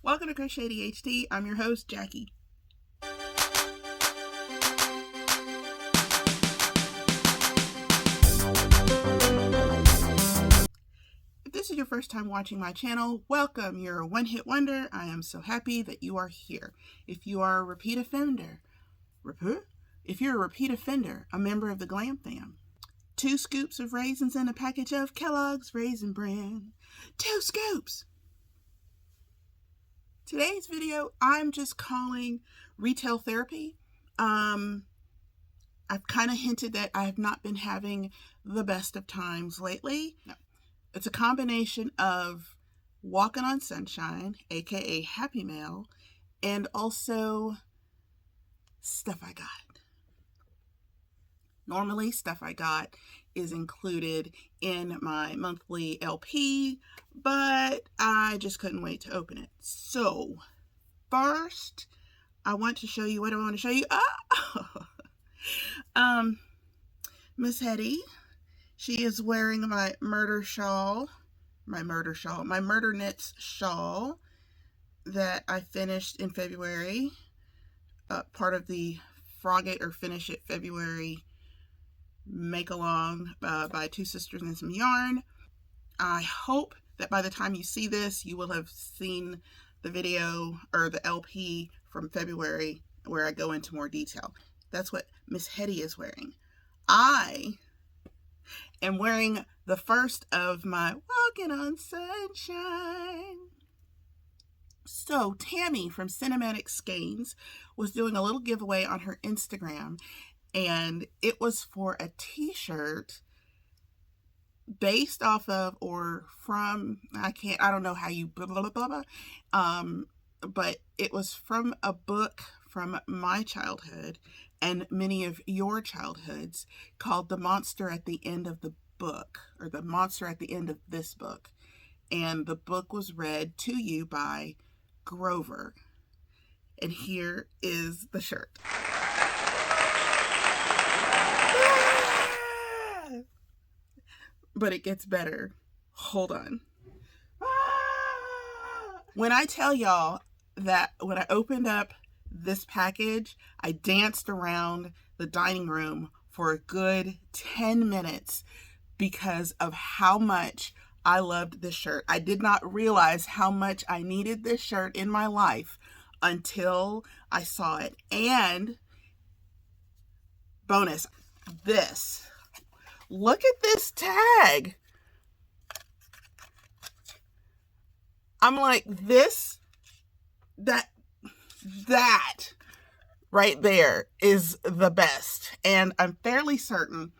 Welcome to Crochet ADHD. I'm your host, Jackie. If this is your first time watching my channel, welcome. You're a one-hit wonder. I am so happy that you are here. If you are a repeat offender, a member of the GlamFam, 2 scoops of raisins in a package of Kellogg's Raisin Bran. 2 scoops! Today's video, I'm just calling retail therapy. I've kind of hinted that I have not been having the best of times lately. No. It's a combination of walking on sunshine, aka Happy Mail, and also stuff I got. Normally, stuff I got is included in my monthly LP, but I just couldn't wait to open it. So, first, I want to show you what I want to show you. Miss Hetty, she is wearing my murder knits shawl that I finished in February, part of the Frog It or Finish It February make along by 2 sisters and some yarn. I hope that by the time you see this, you will have seen the video or the LP from February where I go into more detail. That's what Miss Hetty is wearing. I am wearing the first of my Walking on Sunshine. So Tammy from Cinematic Skeins was doing a little giveaway on her Instagram, and it was for a t-shirt based off of or from, I don't know how you blah, blah, blah, blah, but it was from a book from my childhood and many of your childhoods called The Monster at the End of the Book, or The Monster at the End of This Book. And the book was read to you by Grover. And here is the shirt. But it gets better. Hold on. When I tell y'all that when I opened up this package, I danced around the dining room for a good 10 minutes because of how much I loved this shirt. I did not realize how much I needed this shirt in my life until I saw it. And bonus, this. Look at this tag. I'm like, that right there is the best. And I'm fairly certain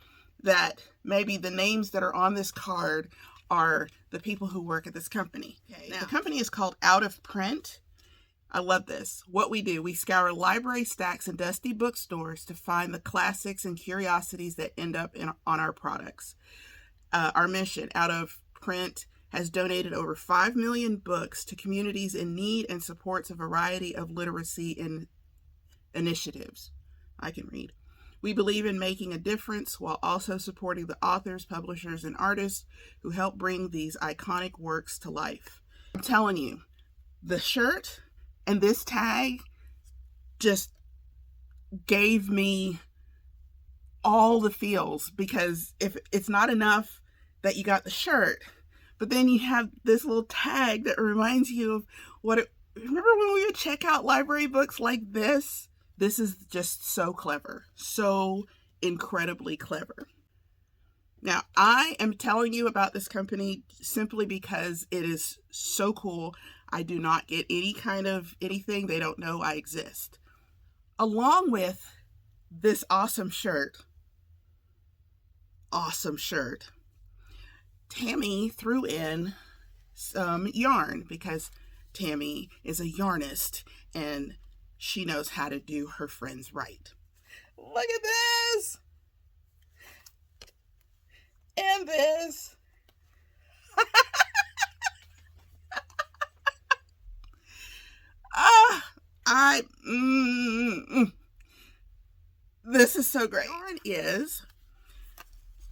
that maybe the names that are on this card are the people who work at this company. Okay, now, the company is called Out of Print. I love this. What we do, we scour library stacks and dusty bookstores to find the classics and curiosities that end up on our products. Our mission, Out of Print, has donated over 5 million books to communities in need and supports a variety of literacy initiatives. I can read. We believe in making a difference while also supporting the authors, publishers, and artists who help bring these iconic works to life. I'm telling you, the shirt and this tag just gave me all the feels, because if it's not enough that you got the shirt, but then you have this little tag that reminds you of remember when we would check out library books like this? This is just so clever, so incredibly clever. Now, I am telling you about this company simply because it is so cool. I do not get any kind of anything. They don't know I exist. Along with this awesome shirt, Tammy threw in some yarn because Tammy is a yarnist and she knows how to do her friends right. Look at this! And this. This is so great. Yarn is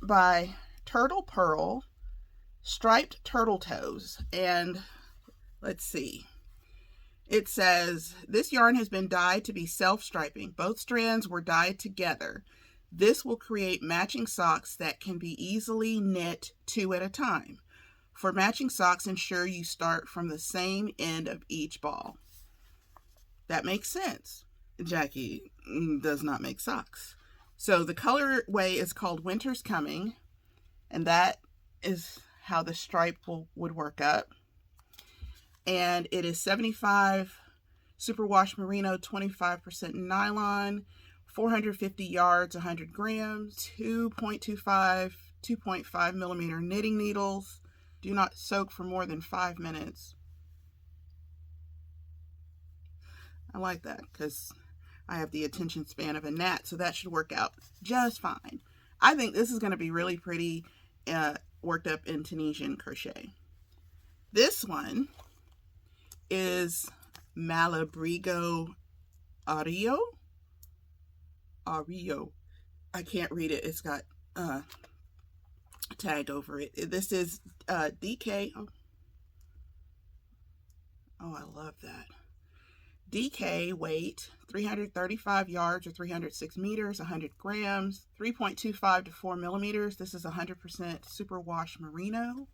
by Turtle Pearl, Striped Turtle Toes, and let's see. It says, this yarn has been dyed to be self-striping. Both strands were dyed together. This will create matching socks that can be easily knit 2 at a time. For matching socks, ensure you start from the same end of each ball. That makes sense. Jackie does not make socks. So the colorway is called Winter's Coming, and that is how the stripe would work up. And it is 75 superwash merino, 25% nylon, 450 yards, 100 grams, 2.25 millimeter knitting needles. Do not soak for more than 5 minutes. I like that because I have the attention span of a gnat, so that should work out just fine. I think this is going to be really pretty worked up in Tunisian crochet. This one is Malabrigo Ario. I can't read it. It's got a tag over it. This is DK. Oh, I love that. DK weight, 335 yards or 306 meters, 100 grams, 3.25 to 4 millimeters. This is 100% superwash merino.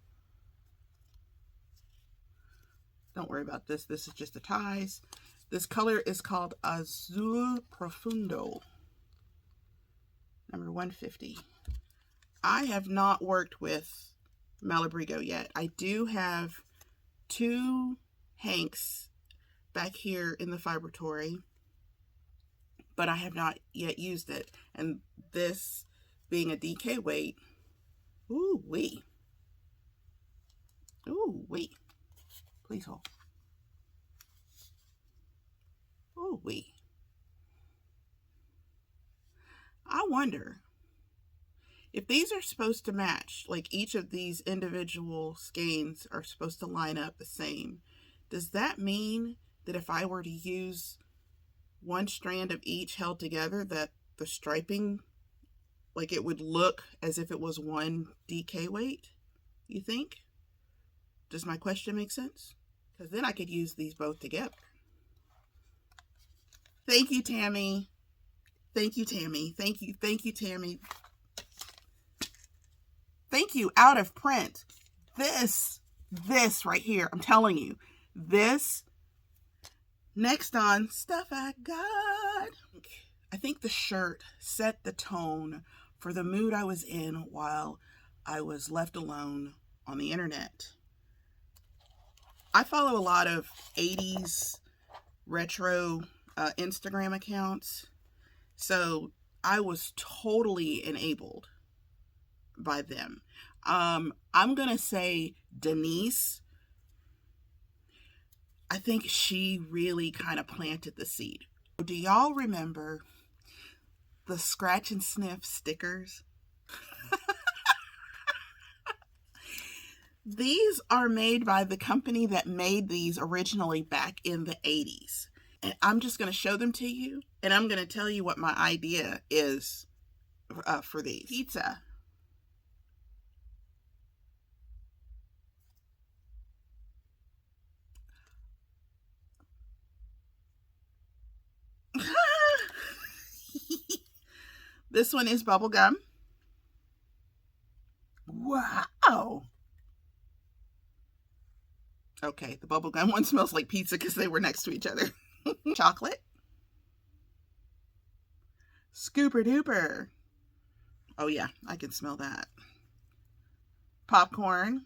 Don't worry about this. This is just the ties. This color is called Azul Profundo, number 150. I have not worked with Malabrigo yet. I do have 2 hanks back here in the Fibratory, but I have not yet used it. And this being a DK weight, ooh wee. Ooh wee. Please hold. Ooh wee. I wonder if these are supposed to match, like each of these individual skeins are supposed to line up the same. Does that mean that if I were to use one strand of each held together, that the striping, like it would look as if it was one DK weight? You think? Does my question make sense? Because then I could use these both together. Thank you, Tammy. Thank you, Tammy. Thank you, Tammy. Thank you, Out of Print. This right here, I'm telling you, this, next on Stuff I Got. I think the shirt set the tone for the mood I was in while I was left alone on the internet. I follow a lot of 80s retro Instagram accounts, so I was totally enabled by them. I'm gonna say Denise, I think she really kind of planted the seed. Do y'all remember the scratch and sniff stickers? These are made by the company that made these originally back in the 80s. And I'm just going to show them to you, and I'm going to tell you what my idea is for these. Pizza. This one is bubblegum. Wow. Okay, the bubblegum one smells like pizza because they were next to each other. Chocolate. Scooper Duper. Oh yeah, I can smell that. Popcorn.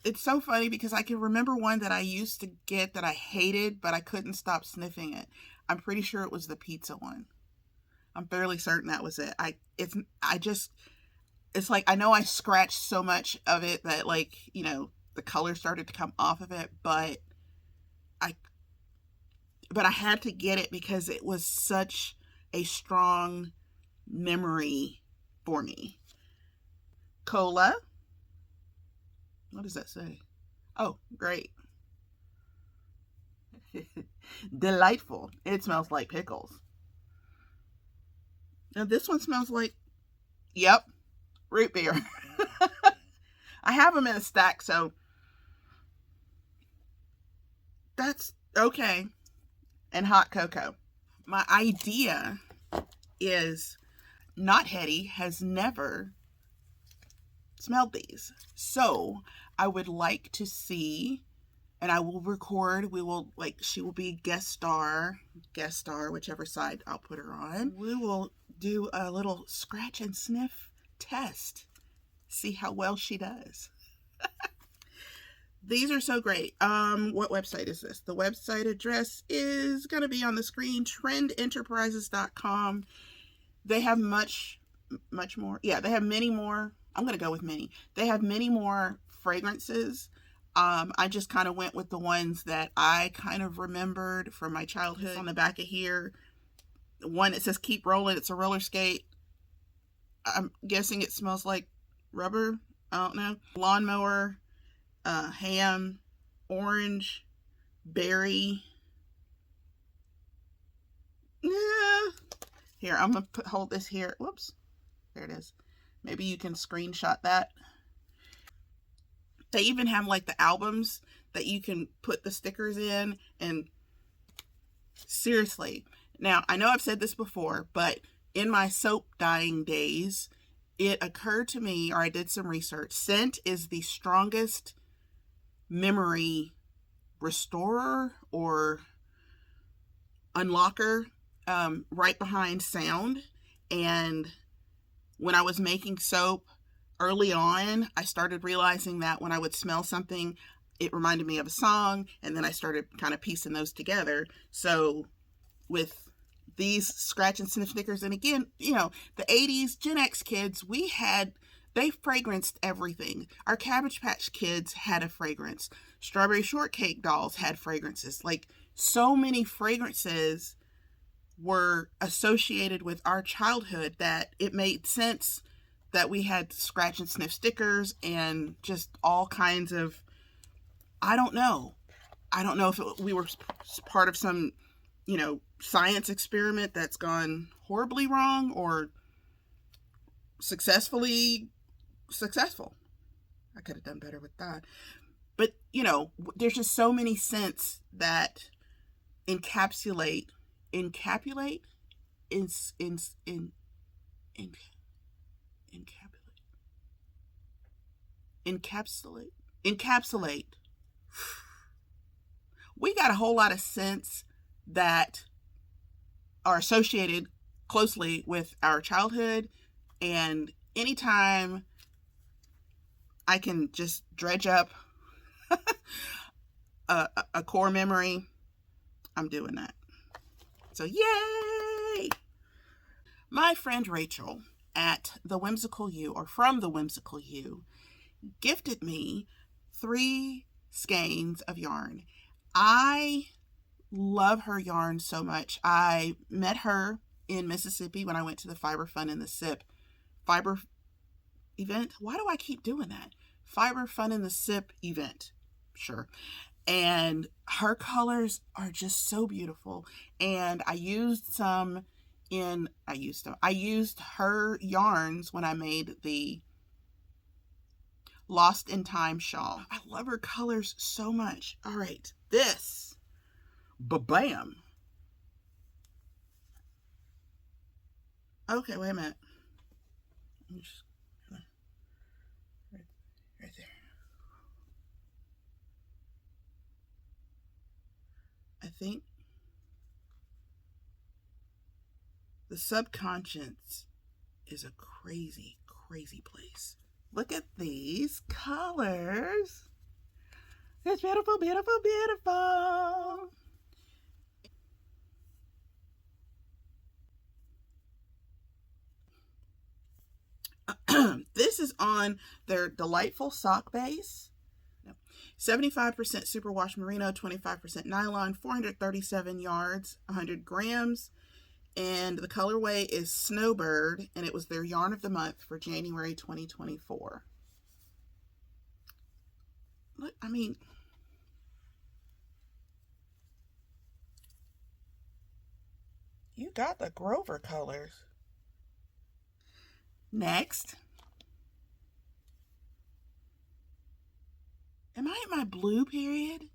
It's so funny because I can remember one that I used to get that I hated, but I couldn't stop sniffing it. I'm pretty sure it was the pizza one. I'm fairly certain that was it. It's like, I know I scratched so much of it that, like, you know, the color started to come off of it, but I had to get it because it was such a strong memory for me. Cola. What does that say? Oh, great. Delightful. It smells like pickles. Now this one smells like, yep, root beer. I have them in a stack, so that's okay. And hot cocoa. My idea is Not Hetty has never smelled these. So I would like to see, and I will record, she will be guest star, whichever side I'll put her on. We will do a little scratch and sniff test. See how well she does. These are so great. What website is this? The website address is going to be on the screen, trendenterprises.com. They have much more. Yeah, they have many more. I'm going to go with many. They have many more fragrances. I just kind of went with the ones that I kind of remembered from my childhood. On the back of here, one that says keep rolling. It's a roller skate. I'm guessing it smells like rubber. I don't know. Lawnmower, ham, orange, berry. Yeah. Here, I'm going to hold this here. Whoops. There it is. Maybe you can screenshot that. They even have like the albums that you can put the stickers in. And seriously, now I know I've said this before, but in my soap dyeing days, it occurred to me, or I did some research, scent is the strongest memory restorer or unlocker, right behind sound. And when I was making soap early on, I started realizing that when I would smell something, it reminded me of a song, and then I started kind of piecing those together. So with these scratch and sniff stickers, and again, you know, the 80s Gen X kids, they fragranced everything. Our Cabbage Patch Kids had a fragrance. Strawberry Shortcake dolls had fragrances. Like, so many fragrances were associated with our childhood that it made sense that we had scratch and sniff stickers and just all kinds of, I don't know if we were part of some, you know, science experiment that's gone horribly wrong or successful. I could have done better with that. But, you know, there's just so many scents that encapsulate we got a whole lot of scents that are associated closely with our childhood, and anytime I can just dredge up a core memory, I'm doing that. So yay! My friend Rachel at The Whimsical You, or from The Whimsical You, gifted me 3 skeins of yarn. I love her yarn so much. I met her in Mississippi when I went to the Fiber Fun in the Sip Fiber event. Why do I keep doing that? Fiber Fun in the Sip event. Sure. And her colors are just so beautiful. And I used her yarns when I made the Lost in Time shawl. I love her colors so much. All right, this, ba-bam. Okay, wait a minute. Right there. I think the subconscious is a crazy, crazy place. Look at these colors. It's beautiful, beautiful, beautiful. This is on their delightful sock base. 75% superwash merino, 25% nylon, 437 yards, 100 grams. And the colorway is Snowbird, and it was their yarn of the month for January 2024. Look, I mean, you got the Grover colors. Next. Am I at my blue period?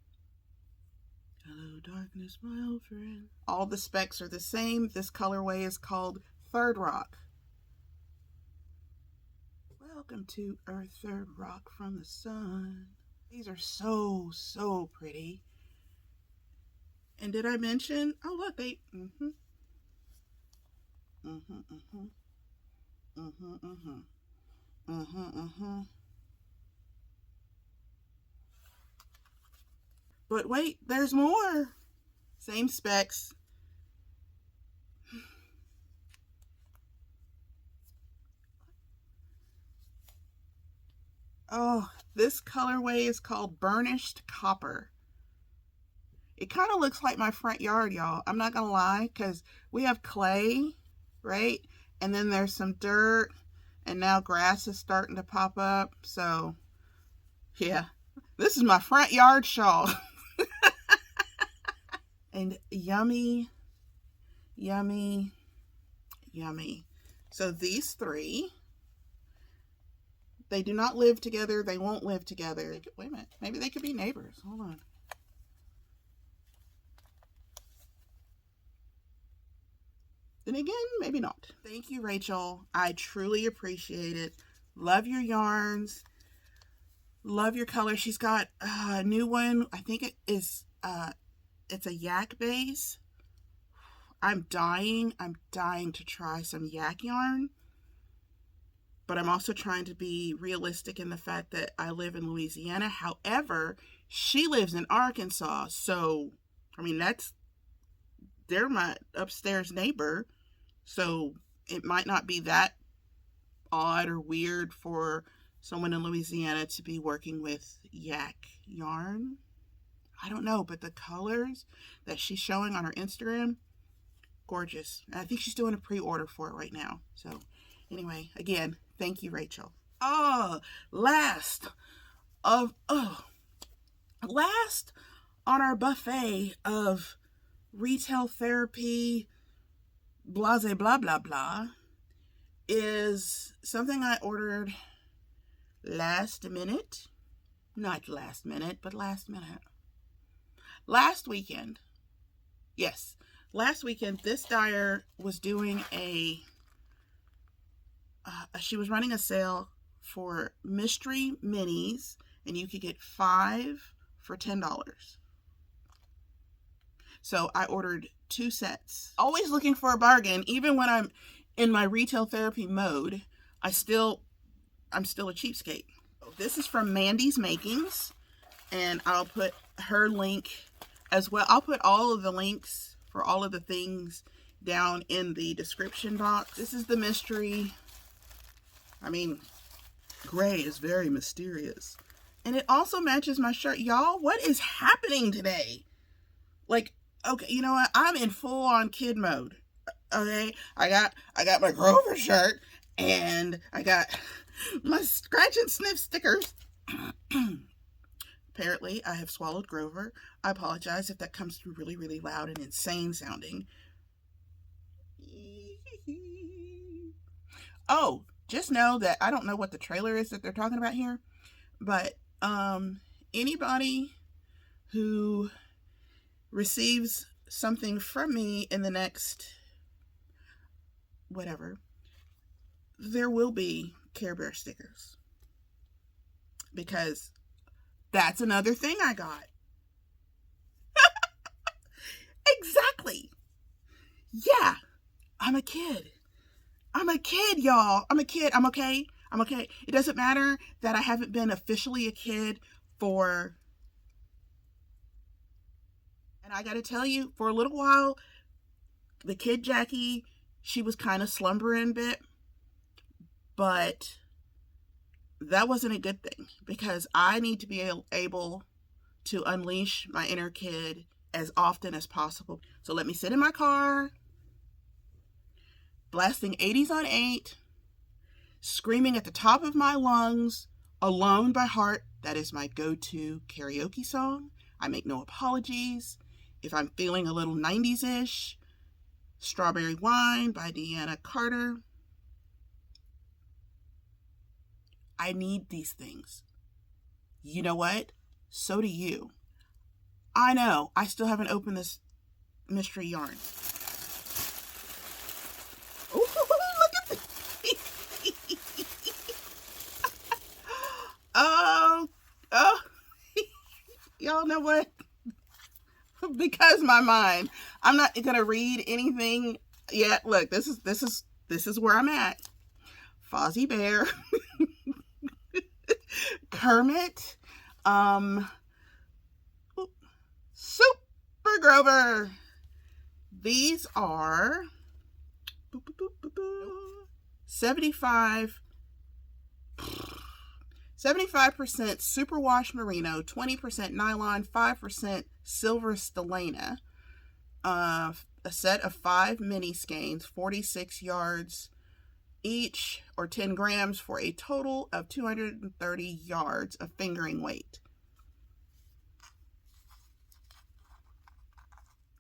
Hello, darkness, my old friend. All the specs are the same. This colorway is called Third Rock. Welcome to Earth, Third Rock from the sun. These are so, so pretty. And did I mention? Oh, look, they. But wait, there's more. Same specs. Oh, this colorway is called Burnished Copper. It kind of looks like my front yard, y'all. I'm not gonna lie, because we have clay, right? And then there's some dirt, and now grass is starting to pop up. So, yeah, this is my front yard shawl. And yummy, yummy, yummy. So these three, they do not live together. They won't live together. Wait a minute. Maybe they could be neighbors. Hold on. Then again, maybe not. Thank you, Rachel. I truly appreciate it. Love your yarns. Love your color. She's got a new one. I think it is, it's a yak base. I'm dying to try some yak yarn. But I'm also trying to be realistic in the fact that I live in Louisiana. However, she lives in Arkansas. So, I mean, they're my upstairs neighbor. So it might not be that odd or weird for someone in Louisiana to be working with yak yarn. I don't know, but the colors that she's showing on her Instagram, gorgeous. And I think she's doing a pre-order for it right now. So anyway, again, thank you, Rachel. Last on our buffet of retail therapy, blase blah blah blah, is something I ordered last minute. Not last minute, but last minute. Last weekend. Yes. Last weekend, this dyer was doing she was running a sale for mystery minis, and you could get 5 for $10. So I ordered 2 sets. Always looking for a bargain, even when I'm in my retail therapy mode. I'm still a cheapskate. This is from mandysmakings, and I'll put her link as well. I'll put all of the links for all of the things down in the description box. This is the mystery. I mean, gray is very mysterious. And it also matches my shirt. Y'all, what is happening today? Like, okay, you know what? I'm in full on kid mode. Okay, I got my Grover shirt, and I got my scratch and sniff stickers. Apparently, I have swallowed Grover. I apologize if that comes through really, really loud and insane sounding. Oh, just know that I don't know what the trailer is that they're talking about here, but anybody who receives something from me in the next whatever, there will be Care Bear stickers, because that's another thing I got. Exactly. Yeah, I'm a kid. I'm a kid, y'all. I'm a kid. I'm okay. I'm okay. It doesn't matter that I haven't been officially a kid for, and I gotta tell you, for a little while, the kid Jackie, she was kind of slumbering a bit, but that wasn't a good thing, because I need to be able to unleash my inner kid as often as possible. So let me sit in my car, blasting 80s on 8, screaming at the top of my lungs, Alone by Heart. That is my go-to karaoke song. I make no apologies. If I'm feeling a little 90s-ish, Strawberry Wine by Deanna Carter. I need these things. You know what? So do you. I know. I still haven't opened this mystery yarn. Ooh, look at this. Oh, y'all know what? Because my mind, I'm not gonna read anything yet. Look, this is where I'm at. Fozzie Bear, Kermit, Super Grover. These are 75% superwash merino, 20% nylon, 5% silver stellina. A set of 5 mini skeins, 46 yards each, or 10 grams, for a total of 230 yards of fingering weight.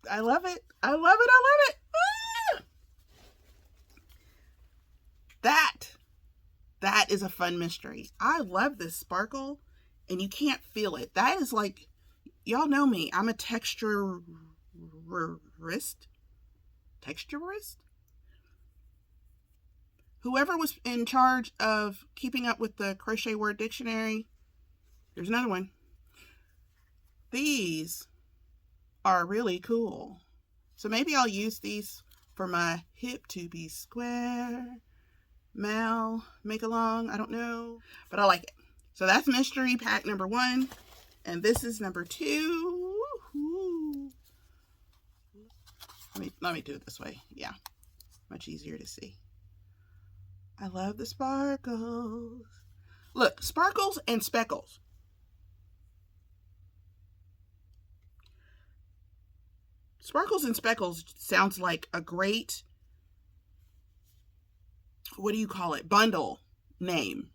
I love it. I love it. I love it. Ah! That is a fun mystery. I love this sparkle, and you can't feel it. That is like, y'all know me. I'm a texturist. Whoever was in charge of keeping up with the crochet word dictionary, there's another one. These are really cool. So maybe I'll use these for my hip to be square, Mal, make along, I don't know, but I like it. So that's mystery pack number 1, and this is number 2. Woo-hoo. Let me do it this way. Yeah, much easier to see. I love the sparkles. Look, sparkles and speckles. Sparkles and speckles sounds like a great, what do you call it, bundle name.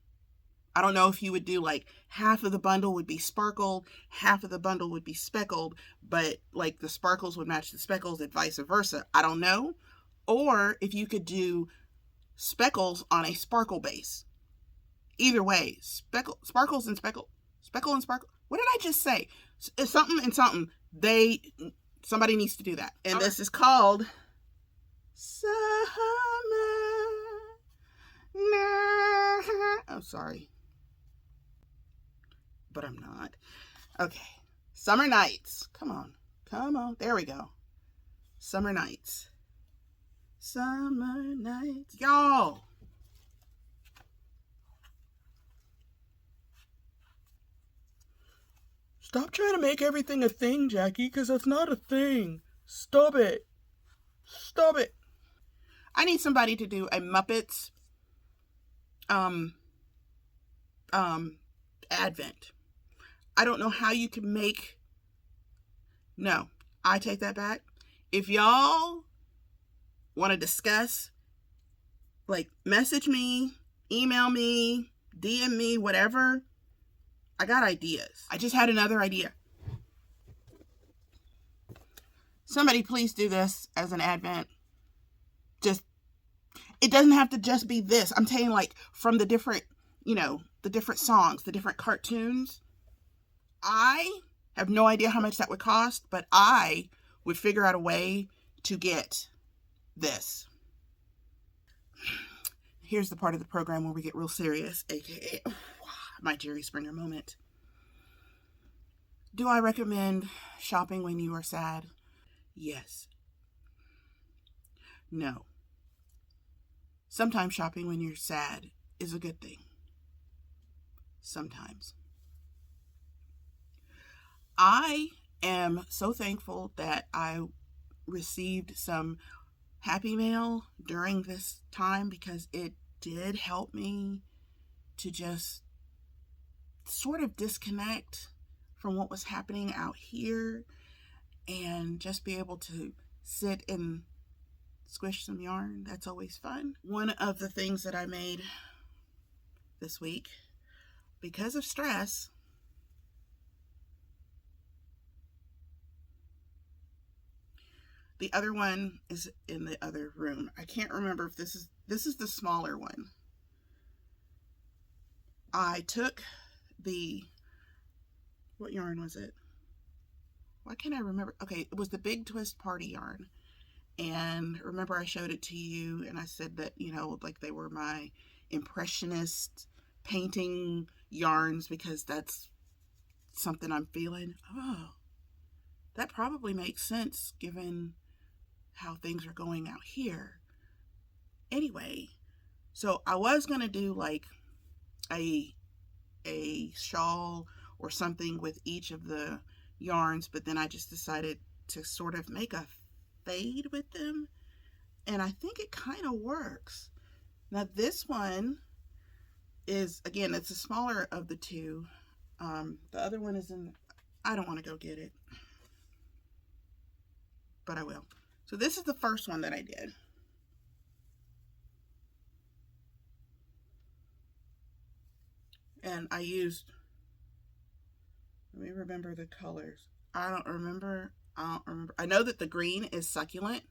I don't know if you would do like half of the bundle would be sparkled, half of the bundle would be speckled, but like the sparkles would match the speckles and vice versa. I don't know. Or if you could do speckles on a sparkle base. Either way, sparkles and speckle and sparkle. What did I just say? Something and something. Somebody needs to do that. And this is called Summer Night. Oh, sorry. But I'm not. Okay. Summer Nights. Come on. Come on. There we go. Summer Nights. Summer Nights. Y'all. Stop trying to make everything a thing, Jackie, because that's not a thing. Stop it. Stop it. I need somebody to do a Muppets Advent. I don't know how you can make... No, I take that back. If y'all want to discuss, like, message me, email me, DM me, whatever... I got ideas. I just had another idea. Somebody please do this as an advent. It doesn't have to just be this. I'm saying, like, from the different, the different songs, the different cartoons. I have no idea how much that would cost, but I would figure out a way to get this. Here's the part of the program where we get real serious, aka my Jerry Springer moment. Do I recommend shopping when you are sad? Yes. No. Sometimes shopping when you're sad is a good thing. Sometimes. I am so thankful that I received some happy mail during this time, because it did help me to just sort of disconnect from what was happening out here and just be able to sit and squish some yarn. That's always fun. One of the things that I made this week, because of stress, the other one is in the other room. I can't remember if this is the smaller one. I took the, what yarn was it? Why can't I remember? Okay, it was the Big Twist Party yarn. And remember I showed it to you and I said that, you know, like they were my impressionist painting yarns because that's something I'm feeling. Oh, that probably makes sense given how things are going out here. Anyway, so I was going to do like a shawl or something with each of the yarns, but then I just decided to sort of make a fade with them, and I think it kind of works. Now this one is, again, it's the smaller of the two. The other one is in, I don't want to go get it, but I will. So this is the first one that I did. And I used, let me remember the colors. I don't remember. I know that the green is succulent,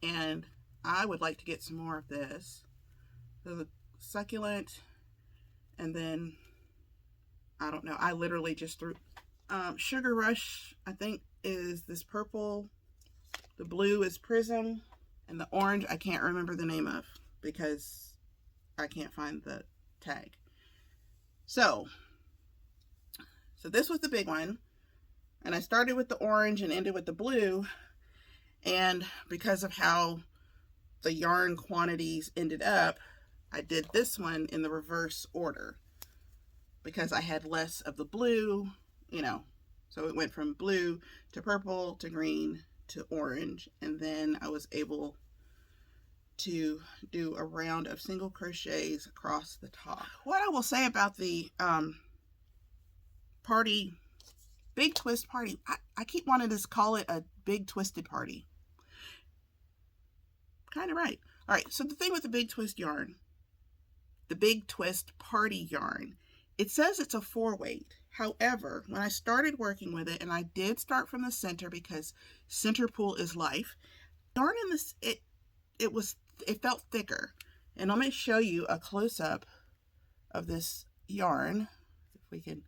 and I would like to get some more of this. So the succulent, and then, I don't know. I literally just threw, Sugar Rush, I think, is this purple. The blue is Prism, and the orange I can't remember the name of because I can't find the tag. So this was the big one, and I started with the orange and ended with the blue, and because of how the yarn quantities ended up, I did this one in the reverse order because I had less of the blue, you know, so it went from blue to purple to green to orange, and then I was able to do a round of single crochets across the top. What I will say about the party, Big Twist Party, I keep wanting to call it a Big Twisted Party. Kind of right. All right, so the thing with the Big Twist yarn, the Big Twist Party yarn, it says it's a 4-weight. However, when I started working with it, and I did start from the center because center pull is life, yarn in this, it felt thicker. And I'm going to show you a close-up of this yarn, if we can,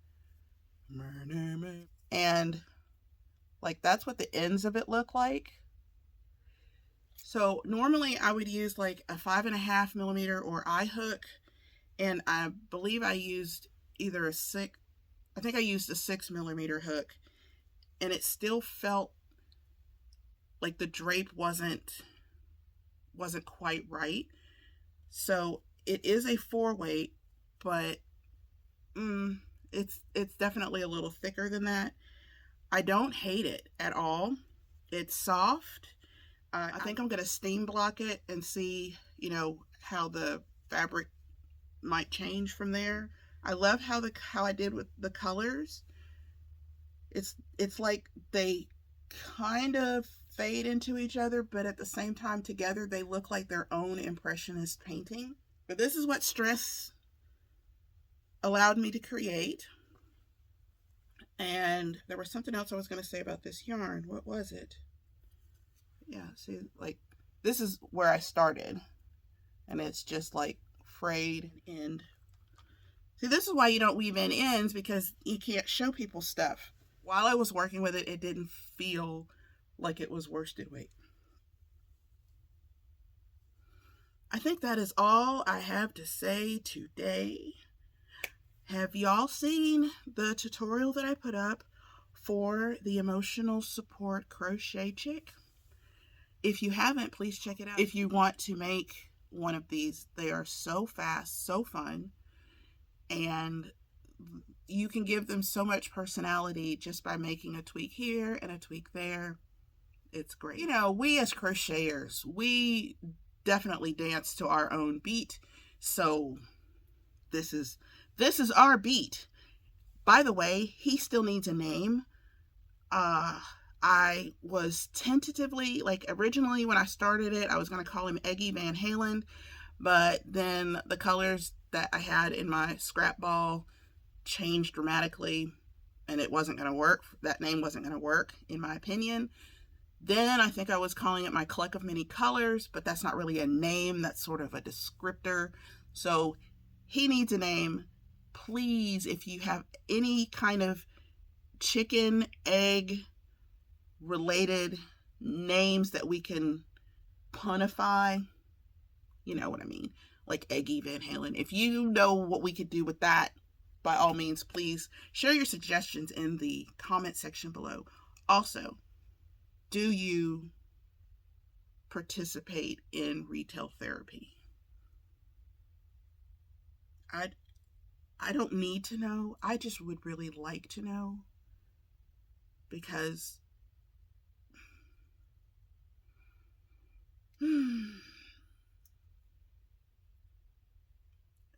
and like that's what the ends of it look like. So normally I would use like a 5.5 millimeter or eye hook, and I believe I used either a 6, I think I used a 6 millimeter hook, and it still felt like the drape wasn't quite right. So it is a 4-weight, but it's definitely a little thicker than that. I don't hate it at all. It's soft. I think I'm going to steam block it and see, you know, how the fabric might change from there. I love how I did with the colors. It's like they kind of fade into each other, but at the same time together they look like their own impressionist painting. But this is what stress allowed me to create. And there was something else I was going to say about this yarn. What was it? Yeah, see, like this is where I started, and it's just like frayed end. See, this is why you don't weave in ends, because you can't show people stuff. While I was working with it, it didn't feel like it was worsted weight. I think that is all I have to say today. Have y'all seen the tutorial that I put up for the emotional support crochet chick? If you haven't, please check it out. If you want to make one of these, they are so fast, so fun, and you can give them so much personality just by making a tweak here and a tweak there. It's great. You know, we as crocheters, we definitely dance to our own beat. So this is our beat. By the way, he still needs a name. I was tentatively, like originally when I started it, I was going to call him Eggy Van Halen, but then the colors that I had in my scrap ball changed dramatically, and it wasn't going to work. That name wasn't going to work, in my opinion. Then I think I was calling it my Cluck of Many Colors, but that's not really a name. That's sort of a descriptor. So he needs a name. please, if you have any kind of chicken, egg related names that we can punify, you know what I mean, like Eggy Van Halen. If you know what we could do with that, by all means, please share your suggestions in the comment section below. Also, do you participate in retail therapy? I don't need to know. I just would really like to know, because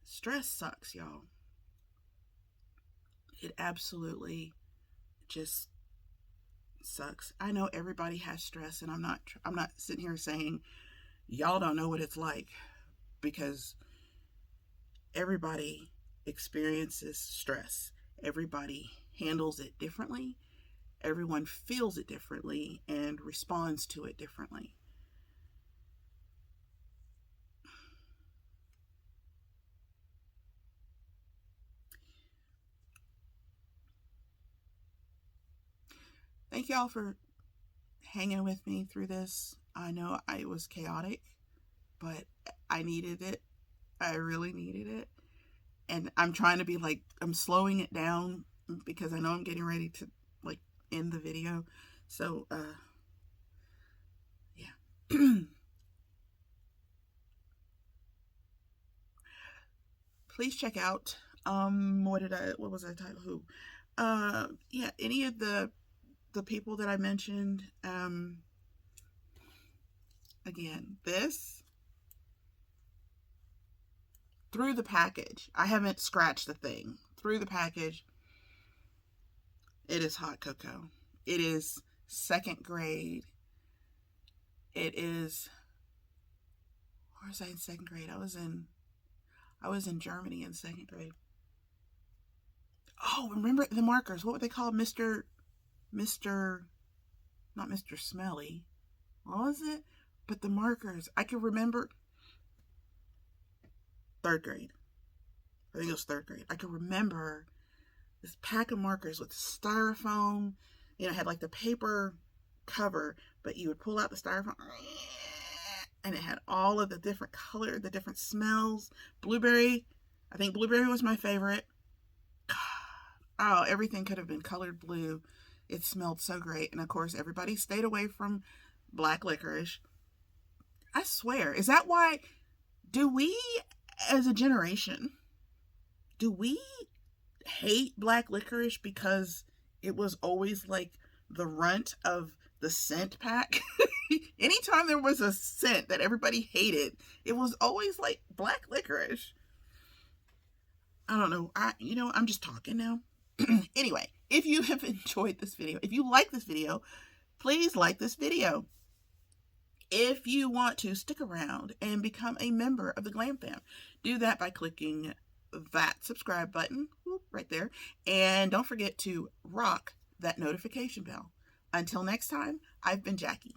stress sucks, y'all. It absolutely just sucks. I know everybody has stress, and I'm not sitting here saying y'all don't know what it's like, because everybody experiences stress. Everybody handles it differently. Everyone feels it differently and responds to it differently. Thank y'all for hanging with me through this. I know it was chaotic, but I needed it. I really needed it. And I'm trying to be like, I'm slowing it down because I know I'm getting ready to like end the video. So, yeah. Please check out, what was I titled? Who? Yeah, any of the people that I mentioned. Again, this, through the package, I haven't scratched the thing. Through the package, it is hot cocoa. It is 2nd grade. It is, where was I in 2nd grade? I was in Germany in 2nd grade. Oh, remember the markers? What were they called? Mr. Not Mr. Smelly. What was it? But the markers, I can remember. 3rd grade. I think it was 3rd grade. I can remember this pack of markers with styrofoam. You know, it had like the paper cover, but you would pull out the styrofoam, and it had all of the different color, the different smells. Blueberry. I think blueberry was my favorite. Oh, everything could have been colored blue. It smelled so great. And of course, everybody stayed away from black licorice. I swear, is that why? Do we, as a generation, do we hate black licorice because it was always like the runt of the scent pack? Anytime there was a scent that everybody hated, it was always like black licorice. I don't know. I'm just talking now. Anyway, if you have enjoyed this video, if you like this video, please like this video. If you want to stick around and become a member of the GlamFam, do that by clicking that subscribe button right there. And don't forget to rock that notification bell. Until next time, I've been Jackie.